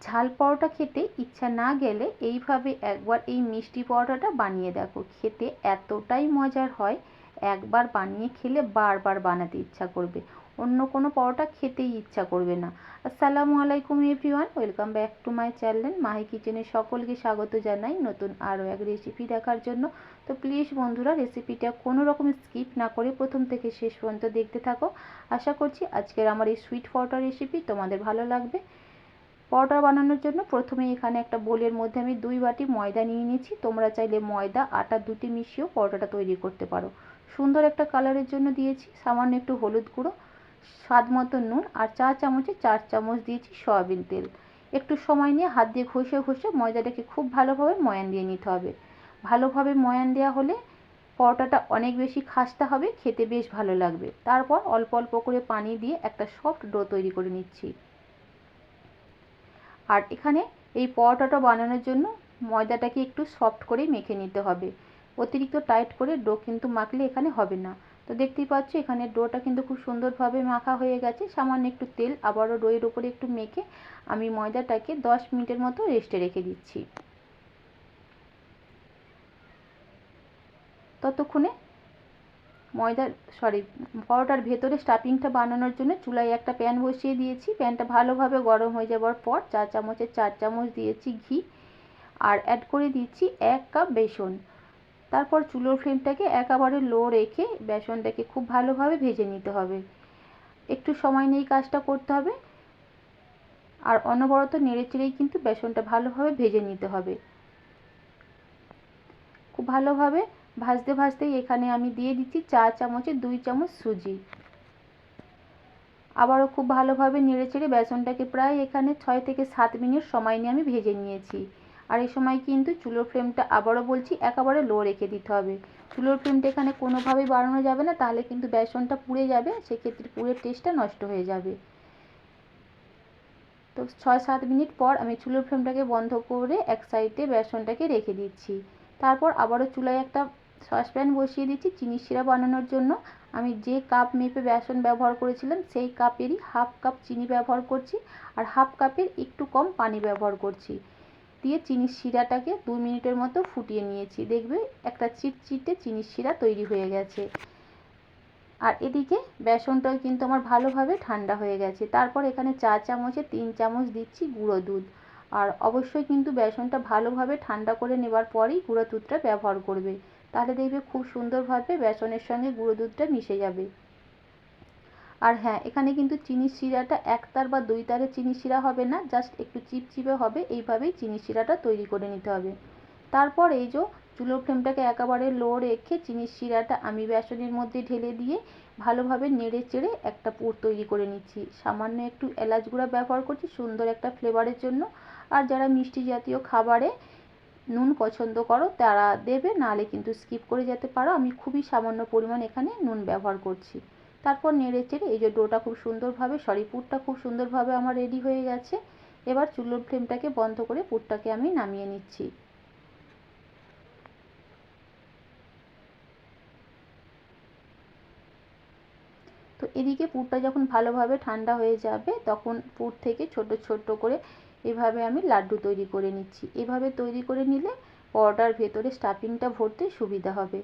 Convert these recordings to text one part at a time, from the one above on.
ঝাল পরোটা খেতে ইচ্ছা না গেলে এইভাবে একবার এই মিষ্টি পরোটাটা বানিয়ে দেখো, খেতে এতটাই মজার হয়, একবার বানিয়ে খেলে বারবার বানাতে ইচ্ছা করবে, অন্য কোনো পরোটা খেতেই ইচ্ছা করবে না। আসসালামু আলাইকুম everyone, welcome back to my channel Mahi কিচেনে সকলকে স্বাগত জানাই নতুন আরও এক রেসিপি দেখার জন্য। তো প্লিজ বন্ধুরা, রেসিপিটা কোনো রকম স্কিপ না করে প্রথম থেকে শেষ পর্যন্ত দেখতে থাকো। আশা করছি আজকের আমার এই সুইট পরোটা রেসিপি তোমাদের ভালো লাগবে। পরোটা বানানোর জন্য প্রথমে এখানে একটা বোলের মধ্যে আমি 2 বাটি ময়দা নিয়ে নিয়েছি। তোমরা চাইলে ময়দা আটা দুটি মিশিয়েও পরোটাটা তৈরি করতে পারো। সুন্দর একটা কালারের জন্য দিয়েছি সামান্য একটু হলুদ গুঁড়ো, স্বাদ মতো নুন, আর চা চামচে 4 চামচ দিয়েছি সয়াবিন তেল। একটু সময় নিয়ে হাত দিয়ে ঘষে ঘষে ময়দাটাকে খুব ভালোভাবে ময়ান দিয়ে নিতে হবে। ভালোভাবে ময়ান দেওয়া হলে পরোটাটা অনেক বেশি খাস্তা হবে, খেতে বেশ ভালো লাগবে। তারপর অল্প অল্প করে পানি দিয়ে একটা সফট ডো তৈরি করে নিচ্ছি। আর এখানে এই পরোটাটা বানানোর জন্য ময়দাটাকে একটু সফট করেই মেখে নিতে হবে, অতিরিক্ত টাইট করে ডো কিন্তু মাখলে এখানে হবে না। তো দেখতেই পাচ্ছ এখানে ডোটা কিন্তু খুব সুন্দরভাবে মাখা হয়ে গেছে। সামান্য একটু তেল আবারও ডোয়ের উপরে একটু মেখে আমি ময়দাটাকে 10 মিনিটের মতো রেস্টে রেখে দিচ্ছি। ততক্ষণে পরোটার ভেতরে স্টাফিংটা বানানোর জন্য চুলায় একটা প্যান বসিয়ে দিয়েছি। প্যানটা ভালোভাবে গরম হয়ে যাওয়ার পর চা চামচে 4 চামচ দিয়েছি ঘি, আর অ্যাড করে দিচ্ছি 1 কাপ বেসন। তারপর চুলোর ফ্লেমটাকে একেবারে লো রেখে বেসনটাকে খুব ভালোভাবে ভেজে নিতে হবে। একটু সময় নিয়েই কাজটা করতে হবে, আর অনবরত নেড়েচেড়েই কিন্তু বেসনটা ভালোভাবে ভেজে নিতে হবে। খুব ভালোভাবে ভাজতে ভাজতেই এখানে আমি দিয়ে দিচ্ছি চা চামচে 2 চামচ সুজি। আবারও খুব ভালোভাবে নেড়েচেড়ে বেসনটাকে প্রায় এখানে 6 থেকে 7 মিনিট সময় নিয়ে আমি ভেজে নিয়েছি। আর এই সময় কিন্তু চুলোর ফ্লেমটা আবারও বলছি একেবারে লো রেখে দিতে হবে। চুলোর ফ্লেমটা এখানে কোনোভাবেই বাড়ানো যাবে না, তাহলে কিন্তু বেসনটা পুড়ে যাবে, সেক্ষেত্রে পুরের টেস্টটা নষ্ট হয়ে যাবে। তো 6-7 মিনিট পর আমি চুলোর ফ্লেমটাকে বন্ধ করে এক সাইডে বেসনটাকে রেখে দিচ্ছি। তারপর আবারও চুলায় একটা সসপ্যান বসিয়ে দিচ্ছি চিনি শিরা বানানোর জন্য। আমি যে কাপ মেপে বেসন ব্যবহার করেছিলাম সেই কাপেরই হাফ কাপ চিনি ব্যবহার করছি, আর হাফ কাপের একটু কম পানি ব্যবহার করছি। দিয়ে চিনির শিরাটাকে 2 মিনিটের মতো ফুটিয়ে নিয়েছি। দেখবে একটা চিটচিটে চিনির শিরা তৈরি হয়ে গেছে। আর এদিকে বেসনটাও কিন্তু আমার ভালোভাবে ঠান্ডা হয়ে গেছে। তারপর এখানে চা চামচে 3 চামচ দিচ্ছি গুঁড়ো দুধ। আর অবশ্যই কিন্তু বেসনটা ভালোভাবে ঠান্ডা করে নেবার পরেই গুঁড়ো দুধটা ব্যবহার করবে, তাহলে দেখবে খুব সুন্দরভাবে বেসনের সঙ্গে গুঁড়ো দুধটা মিশে যাবে। আর হ্যাঁ, এখানে কিন্তু চিনির শিরাটা 1 তার বা 2 তারের চিনির শিরা হবে না, জাস্ট একটু চিপচিপে হবে, এইভাবেই চিনির শিরাটা তৈরি করে নিতে হবে। তারপর এই যে চুলোর ফ্লেমটাকে একেবারে লো রেখে চিনির শিরাটা আমি বেসনের মধ্যে ঢেলে দিয়ে ভালোভাবে নেড়ে চেড়ে একটা পুর তৈরি করে নিচ্ছি। সামান্য একটু এলাচ গুঁড়া ব্যবহার করছি সুন্দর একটা ফ্লেভারের জন্য। আর যারা মিষ্টি জাতীয় খাবারে নুন পছন্দ করো তারা দেবে, নাহলে কিন্তু স্কিপ করে যেতে পারো। আমি খুবই সামান্য পরিমাণ এখানে নুন ব্যবহার করছি। তারপর নেড়ে চেড়ে এই যে ডোটা খুব সুন্দরভাবে পুরটা খুব সুন্দরভাবে আমার রেডি হয়ে গেছে। এবার চুলোর ফ্লেমটাকে বন্ধ করে পুরটাকে আমি নামিয়ে নিচ্ছি। তো এদিকে পুরটা যখন ভালোভাবে ঠান্ডা হয়ে যাবে তখন পুর থেকে ছোট ছোট করে এভাবে আমি লাড্ডু তৈরি করে নিচ্ছি। এভাবে তৈরি করে নিলে পরোটার ভেতরে স্টাফিংটা ভরতে সুবিধা হবে।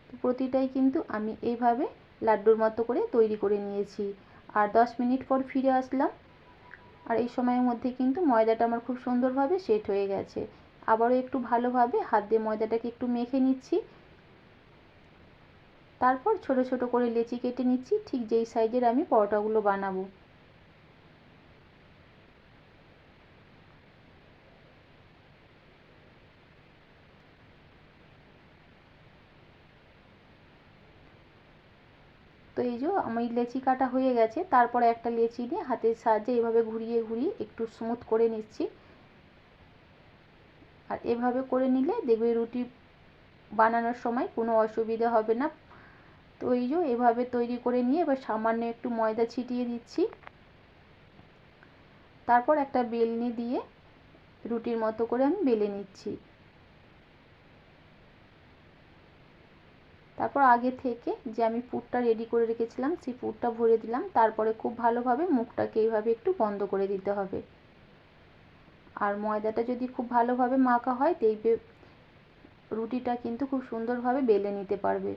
তো প্রতিটাই কিন্তু আমি এইভাবে লাড্ডুর মতো করে তৈরি করে নিয়েছি। আর 10 মিনিট পর ফিরে আসলাম। আর এই সময়ের মধ্যে কিন্তু ময়দাটা আমার খুব সুন্দরভাবে সেট হয়ে গেছে। আবারও একটু ভালোভাবে হাত দিয়ে ময়দাটাকে একটু মেখে নিচ্ছি। তারপর ছোট ছোট করে লেচি কেটে নিচ্ছি, ঠিক যেই সাইজের আমি পরোটাগুলো বানাবো। তো এই যে আমার লেচি কাটা হয়ে গেছে। তারপরে একটা লেচি নিয়ে হাতের সাহায্যে এভাবে ঘুরিয়ে ঘুরিয়ে একটু স্মুথ করে নিচ্ছি। আর এভাবে করে নিলে দেখবে রুটি বানানোর সময় কোনো অসুবিধা হবে না। তো এই যে এভাবে তৈরি করে নিয়ে এবার সামান্য একটু ময়দা ছিটিয়ে দিচ্ছি। তারপর একটা বেলনি দিয়ে রুটির মতো করে আমি বেলে নিচ্ছি। তারপর আগে থেকে যে আমি পুরটা রেডি করে রেখেছিলাম সেই পুরটা ভরে দিলাম। তারপরে খুব ভালোভাবে মুখটাকে এইভাবে একটু বন্ধ করে দিতে হবে। আর ময়দাটা যদি খুব ভালোভাবে মাখা হয় দেখবে রুটিটা কিন্তু খুব সুন্দরভাবে বেলে নিতে পারবে।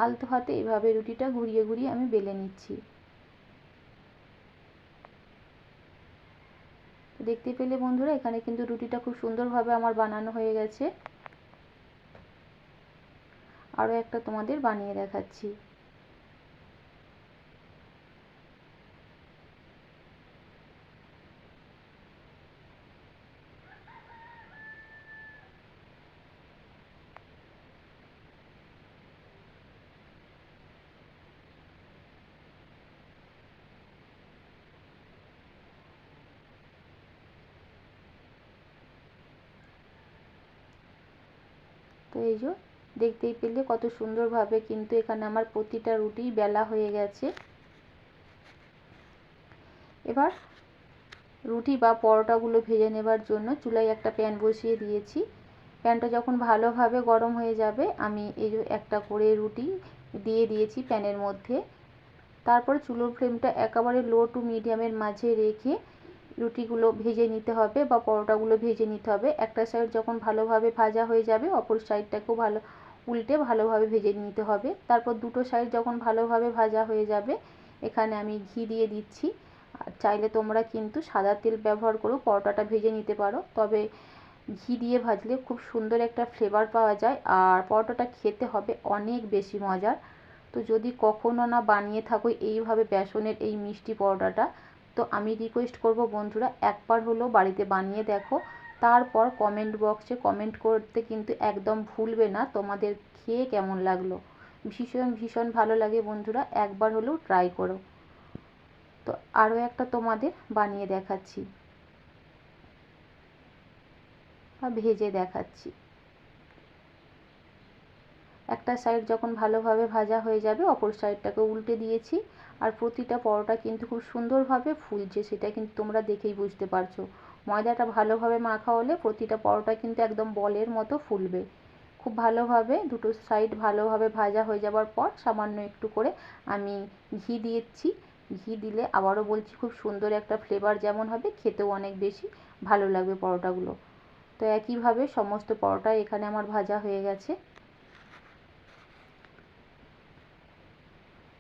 আলতো হাতে এইভাবে রুটিটা ঘুরিয়ে ঘুরিয়ে আমি বেলে নিচ্ছি। দেখতে পেলে বন্ধুরা এখানে কিন্তু রুটিটা খুব সুন্দরভাবে আমার বানানো হয়ে গেছে। আরও একটা তোমাদের বানিয়ে দেখাচ্ছি। তো এই যে দেখতেই পেলে কত সুন্দরভাবে কিন্তু এখানে আমার প্রতিটা রুটি বেলা হয়ে গেছে। এবার রুটি বা পরোটাগুলো ভেজে নেবার জন্য চুলায় একটা প্যান বসিয়ে দিয়েছি। প্যানটা যখন ভালোভাবে গরম হয়ে যাবে আমি এই যে একটা করে রুটি দিয়ে দিয়েছি প্যানের মধ্যে। তারপর চুলোর ফ্লেমটা একেবারে লো টু মিডিয়ামের মাঝে রেখে রুটিগুলো ভেজে নিতে হবে বা পরোটাগুলো ভেজে নিতে হবে। একটা সাইড যখন ভালোভাবে ভাজা হয়ে যাবে অপর সাইডটাকেও উল্টে ভালোভাবে ভেজে নিতে হবে। তারপর দুটো সাইড যখন ভালোভাবে ভাজা হয়ে যাবে এখানে আমি ঘি দিয়ে দিচ্ছি। আর চাইলে তোমরা কিন্তু সাদা তেল ব্যবহার করেও পরোটাটা ভেজে নিতে পারো, তবে ঘি দিয়ে ভাজলে খুব সুন্দর একটা ফ্লেভার পাওয়া যায় আর পরোটাটা খেতে হবে অনেক বেশি মজার। তো যদি কখনো না বানিয়ে থাকো এইভাবে বেসনের এই মিষ্টি পরোটাটা, তো আমি রিকোয়েস্ট করব বন্ধুরা একবার হলেও বাড়িতে বানিয়ে দেখো। তারপর কমেন্ট বক্সে কমেন্ট করতে কিন্তু একদম ভুলবে না তোমাদের খেয়ে কেমন লাগলো। ভীষণ ভীষণ ভালো লাগে বন্ধুরা, একবার হলেও ট্রাই করো। তো আরও একটা তোমাদের বানিয়ে দেখাচ্ছি বা ভেজে দেখাচ্ছি। একটা সাইড যখন ভালোভাবে ভাজা হয়ে যাবে অপর সাইডটাকে উল্টে দিয়েছি। আর প্রতিটা পরোটা কিন্তু খুব সুন্দরভাবে ফুলছে, সেটা কিন্তু তোমরা দেখেই বুঝতে পারছো। ময়দাটা ভালোভাবে মাখা হলে প্রতিটা পরোটা কিন্তু একদম বলের মতো ফুলবে। খুব ভালোভাবে দুটো সাইড ভালোভাবে ভাজা হয়ে যাবার পর সামান্য একটু করে আমি ঘি দিয়েছি। ঘি দিলে আবারও বলছি খুব সুন্দর একটা ফ্লেভার যেমন হবে, খেতেও অনেক বেশি ভালো লাগবে পরোটাগুলো। তো একইভাবে সমস্ত পরোটা এখানে আমার ভাজা হয়ে গেছে।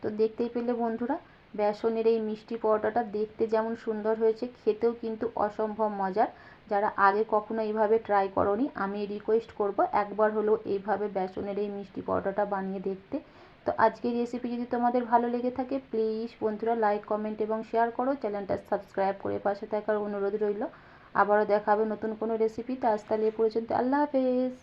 তো দেখতেই পেলে বন্ধুরা বেসনের এই মিষ্টি পরোটাটা দেখতে যেমন সুন্দর হয়েছে খেতেও কিন্তু অসম্ভব মজার। যারা আগে কখনো এইভাবে ট্রাই করোনি আমি রিকোয়েস্ট করব একবার হলেও এইভাবে বেসনের এই মিষ্টি পরোটাটা বানিয়ে দেখতে। তো আজকের রেসিপি যদি তোমাদের ভালো লেগে থাকে প্লিজ বন্ধুরা লাইক কমেন্ট এবং শেয়ার করো, চ্যানেলটা সাবস্ক্রাইব করে পাশে থাকার অনুরোধ রইল। আবারও দেখা হবে নতুন কোনো রেসিপিতে। আজ তাহলে এ পর্যন্ত, আল্লাহ হাফেজ।